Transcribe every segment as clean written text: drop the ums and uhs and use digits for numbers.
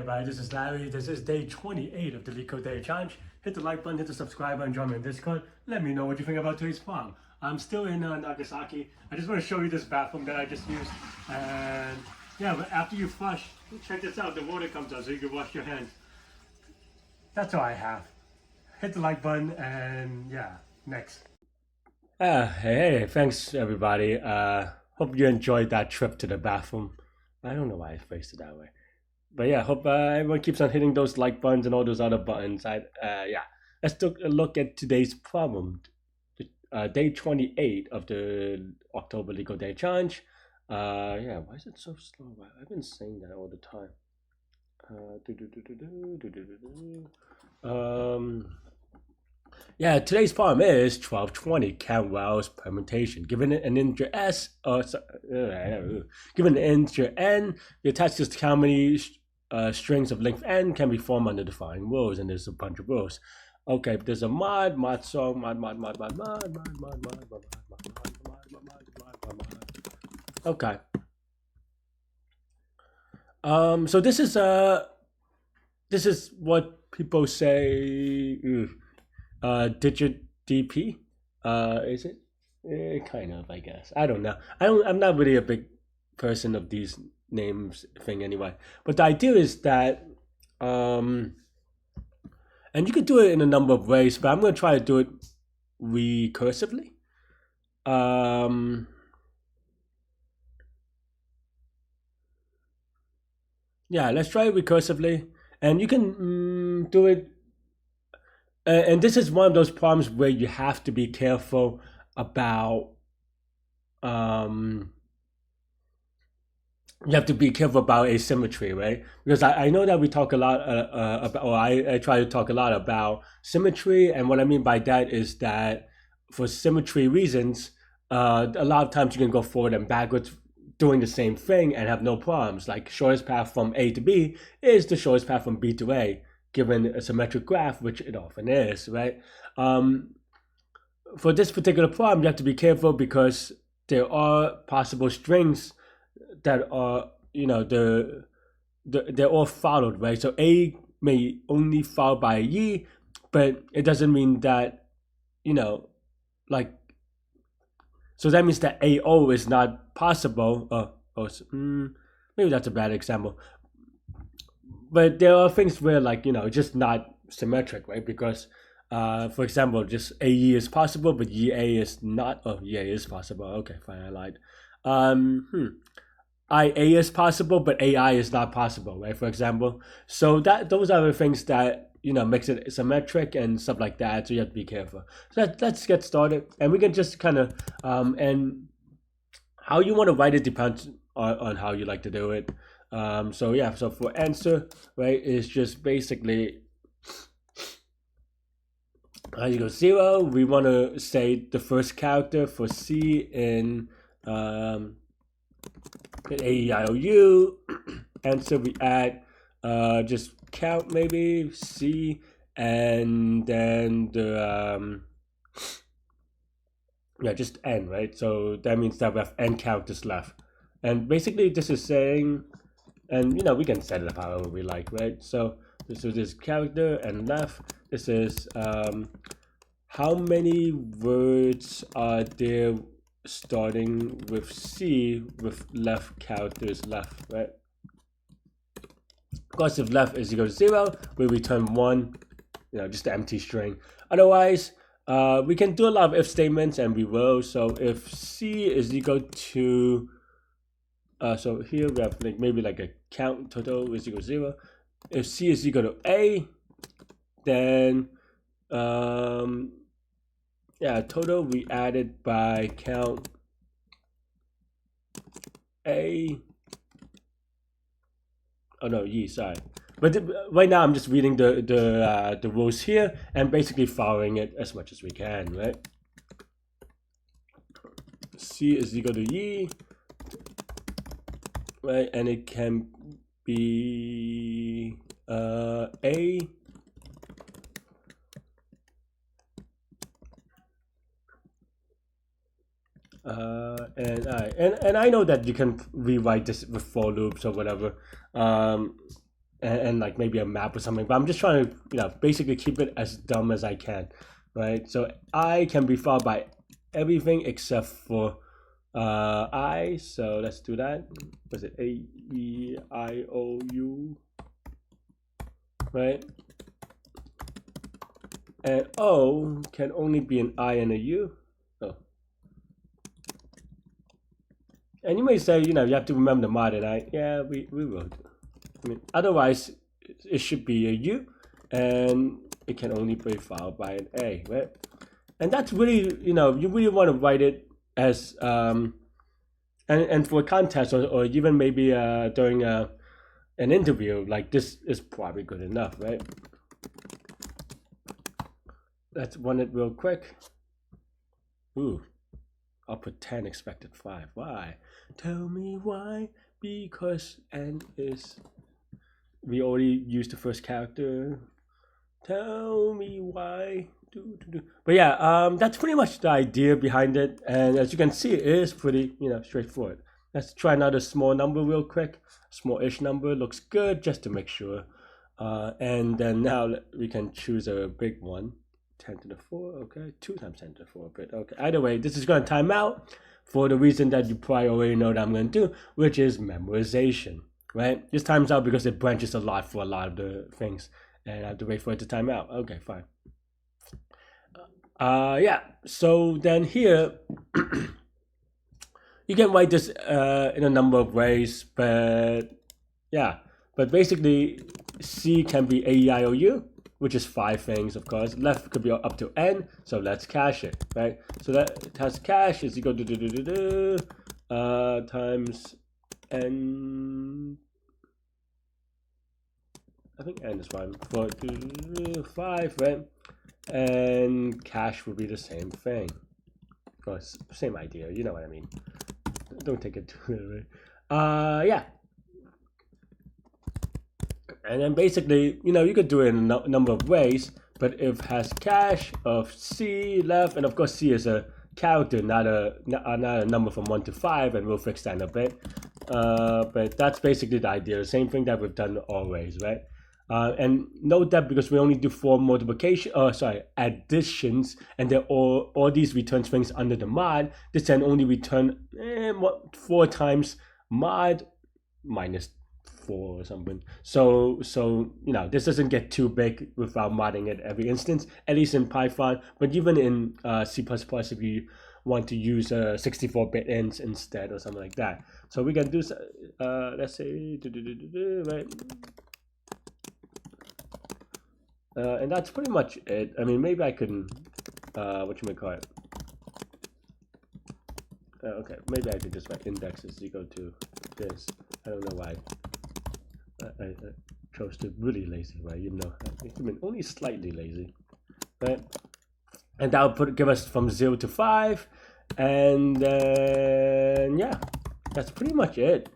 everybody, this is Larry. This is day 28 of the Leetcode Day Challenge. Hit the like button, hit the subscribe button, join me in Discord. Let me know what you think about today's problem. I'm still in Nagasaki. I just want to show you this bathroom that I just used. And yeah, but after you flush, check this out, the water comes out so you can wash your hands. That's all I have. Hit the like button and yeah, next. Hey, thanks everybody. Hope you enjoyed that trip to the bathroom. I don't know why I phrased it that way. But yeah, hope everyone keeps on hitting those like buttons and all those other buttons. Yeah, let's take a look at today's problem. Day 28 of the October Leetcode Day Challenge. Yeah, why is it so slow? I've been saying that all the time. Yeah, today's problem is 1220 count vowels permutation. Given an integer s, given an integer n, the attached list how many strings of length n can be formed under the following rules, and there's a bunch of rules. Okay, there's a mod song, mod. Okay. So this is what people say. Digit DP, is it? Kind of, I guess. I don't know. I'm not really a big person of these names thing anyway. But the idea is that, and you could do it in a number of ways, but I'm going to try to do it recursively. Yeah, let's try it recursively, and you can do it. And this is one of those problems where you have to be careful about asymmetry, right? Because I know that we talk a lot about, or I try to talk a lot about symmetry, and what I mean by that is that for symmetry reasons, a lot of times you can go forward and backwards doing the same thing and have no problems. Like shortest path from A to B is the shortest path from B to A, given a symmetric graph, which it often is, right? For this particular problem, you have to be careful because there are possible strings that are, they're all followed, right? So A may only follow by E, but it doesn't mean that, so that means that AO is not possible. Maybe that's a bad example. But there are things where, just not symmetric, right? Because, for example, just AE is possible, but EA is not. Oh, EA is possible. Okay, fine, I lied. IA is possible, but AI is not possible, right? For example, so those are the things that makes it symmetric and stuff like that. So you have to be careful. So let's get started, and we can just kind of and how you want to write it depends on how you like to do it. So yeah, so for answer, right, is just basically as you go 0, we want to say the first character for C in AEIOU. Answer, we add just count maybe C, and then the just n, right? So that means that we have n characters left, and basically this is saying, and we can set it up however we like, right? So this is this character, and left, this is how many words are there starting with C with left characters left, right? Of course, if left is equal to 0, we return 1, just the empty string. Otherwise, we can do a lot of if statements, and we will. So if C is equal to, so here we have maybe a count total is equal to 0. If C is equal to A, then total we added by count A. Oh no, sorry. But right now I'm just reading the rules here and basically following it as much as we can, right? C is equal to E, right? And it can be A. And I know that you can rewrite this with for loops or whatever. and like maybe a map or something. But I'm just trying to basically keep it as dumb as I can, right? So I can be followed by everything except for I. So let's do that. Was it A-E-I-O-U? Right? And O can only be an I and a U. Oh. And you may say, you have to remember the mod, and yeah, we will. I mean, otherwise, it should be a U, and it can only be followed by an A, right? And that's really, you really want to write it as, and for a contest or even maybe during an interview, like this is probably good enough, right? Let's run it real quick. Ooh, I'll put 10, expected 5. Why? Tell me why. Because N is, we already used the first character. Tell me why. But yeah, that's pretty much the idea behind it. And as you can see, it is pretty, straightforward. Let's try another small number real quick. Small-ish number looks good, just to make sure. And then now we can choose a big one. 10 to the 4, okay, 2 times 10 to the 4, but okay. Either way, this is going to time out for the reason that you probably already know that I'm going to do, which is memoization, right? This times out because it branches a lot for a lot of the things, and I have to wait for it to time out. Okay, fine. Yeah, so then here, you can write this in a number of ways, but yeah, but basically, C can be A-E-I-O-U, which is 5 things, of course. Left could be up to N, so let's cache it, right? So that has cache is equal to times N. I think N is fine. 5, right? And cache would be the same thing. Of course, same idea. You know what I mean. Don't take it too right. Yeah. And then basically, you could do it in a number of ways, but if it has cache of C left, and of course C is a character, not a number from 1 to 5, and we'll fix that in a bit. But that's basically the idea, the same thing that we've done always, right? And note that because we only do 4 additions, and they're all these return strings under the mod, this can only return 4 times mod minus 4 or something. So this doesn't get too big without modding it every instance, at least in Python. But even in C++, if you want to use 64-bit ins instead or something like that, so we can do let's say right. And that's pretty much it. I mean, maybe I can whatchamacallit. Okay, maybe I could just write indexes equal to this. I don't know why. I chose to really lazy way, I mean, only slightly lazy, right? And that will give us from 0 to 5, and then yeah, that's pretty much it.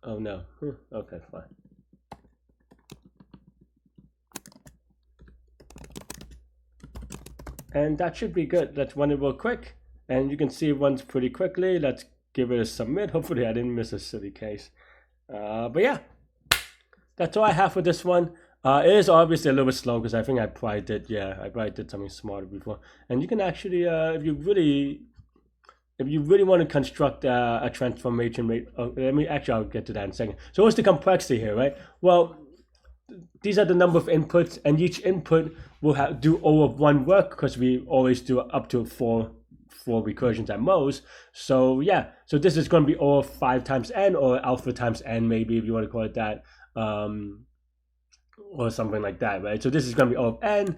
Oh no. Okay, fine. And that should be good. Let's run it real quick, and you can see it runs pretty quickly. Let's give it a submit. Hopefully I didn't miss a silly case. But yeah, that's all I have for this one. It is obviously a little bit slow because I think I probably did something smarter before. And you can actually, if you really want to construct a transformation rate, I'll get to that in a second. So what's the complexity here, right? Well, these are the number of inputs, and each input will do all of one work because we always do up to 4 recursions at most. So yeah, so this is going to be all 5 times n, or alpha times n, maybe, if you want to call it that, or something like that, right? So this is going to be all of n,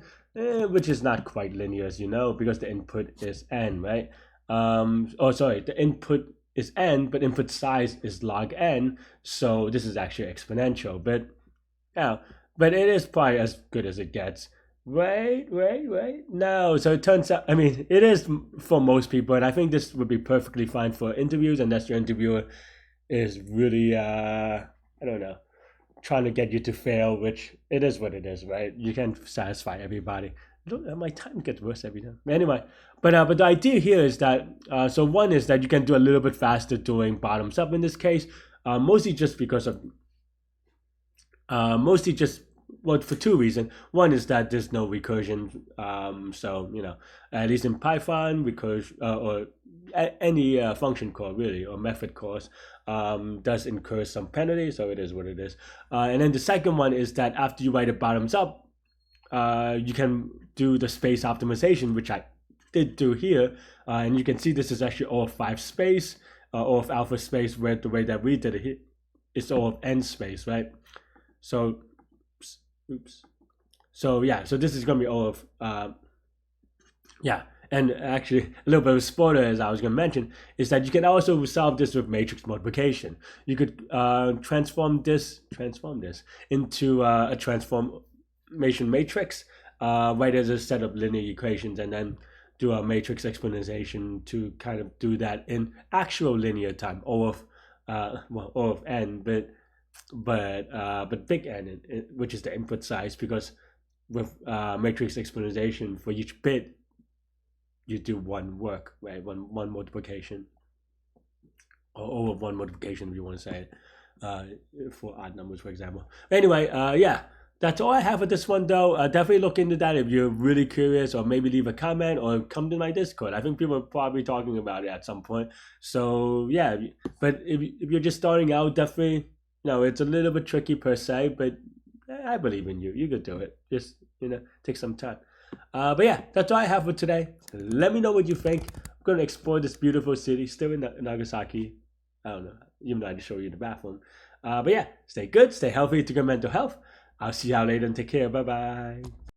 which is not quite linear, as you know, because the input is n, right? The input is n, but input size is log n, so this is actually exponential. But yeah, but it is probably as good as it gets. Right. No, so it turns out, I mean, it is for most people, and I think this would be perfectly fine for interviews, unless your interviewer is really, I don't know, trying to get you to fail, which it is what it is, right? You can't satisfy everybody. Look, my time gets worse every time. Anyway, but the idea here is that so one is that you can do a little bit faster doing bottoms up in this case, mostly just because of mostly just well for two reasons. One is that there's no recursion, so you know at least in Python recursion or any function call really or method calls does incur some penalty, so it is what it is. And then the second one is that after you write it bottoms up, you can do the space optimization, which I did do here, and you can see this is actually all of 5 space, all of alpha space, where the way that we did it here, it's all of n space, right? So, oops. So yeah, so this is gonna be all of, yeah. And actually, a little bit of a spoiler, as I was going to mention, is that you can also resolve this with matrix multiplication. You could transform this into a transformation matrix, right as a set of linear equations, and then do a matrix exponentiation to kind of do that in actual linear time, O of O of n, but big N, which is the input size, because with matrix exponentiation for each bit, you do one work, right? One multiplication, or O of one multiplication, if you want to say it, for odd numbers, for example. Anyway, yeah, that's all I have for this one, though. Definitely look into that if you're really curious, or maybe leave a comment or come to my Discord. I think people are probably talking about it at some point. So yeah, but if you're just starting out, definitely, it's a little bit tricky per se, but I believe in you. You could do it. Just take some time. But yeah, that's all I have for today. Let me know what you think. I'm going to explore this beautiful city, still in Nagasaki. I don't know, even though I just show you the bathroom. But yeah, stay good, stay healthy, to good mental health. I'll see y'all later and take care. Bye-bye.